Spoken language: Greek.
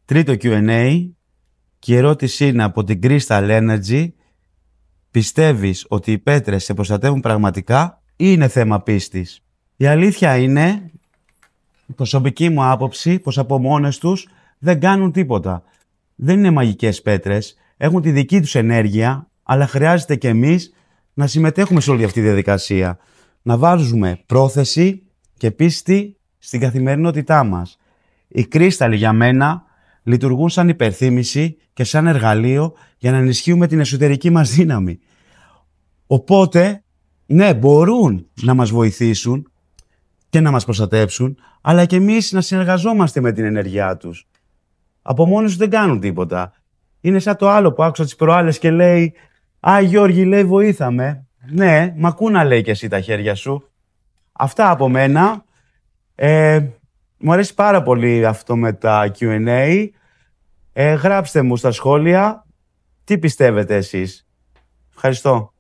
Τρίτο Q&A και η ερώτηση είναι από την Crystal Energy. Πιστεύεις ότι οι πέτρες σε προστατεύουν πραγματικά ή είναι θέμα πίστης? Η αλήθεια είναι, η προσωπική μου άποψη, πως από μόνες τους δεν κάνουν τίποτα. Δεν είναι μαγικές πέτρες, έχουν τη δική τους ενέργεια, αλλά χρειάζεται και εμείς να συμμετέχουμε σε όλη αυτή τη διαδικασία. Να βάζουμε πρόθεση και πίστη στην καθημερινότητά μας. Οι κρίσταλοι για μένα λειτουργούν σαν υπερθύμηση και σαν εργαλείο για να ενισχύουμε την εσωτερική μας δύναμη. Οπότε, ναι, μπορούν να μας βοηθήσουν και να μας προστατεύσουν, αλλά και εμείς να συνεργαζόμαστε με την ενέργειά τους. Από μόνοι τους δεν κάνουν τίποτα. Είναι σαν το άλλο που άκουσα τις προάλλες και λέει «Α, Γιώργη, λέει, βοήθαμε». Ναι, μα ακού να λέει και εσύ τα χέρια σου. Αυτά από μένα. Μου αρέσει πάρα πολύ αυτό με τα Q&A. Γράψτε μου στα σχόλια τι πιστεύετε εσείς. Ευχαριστώ.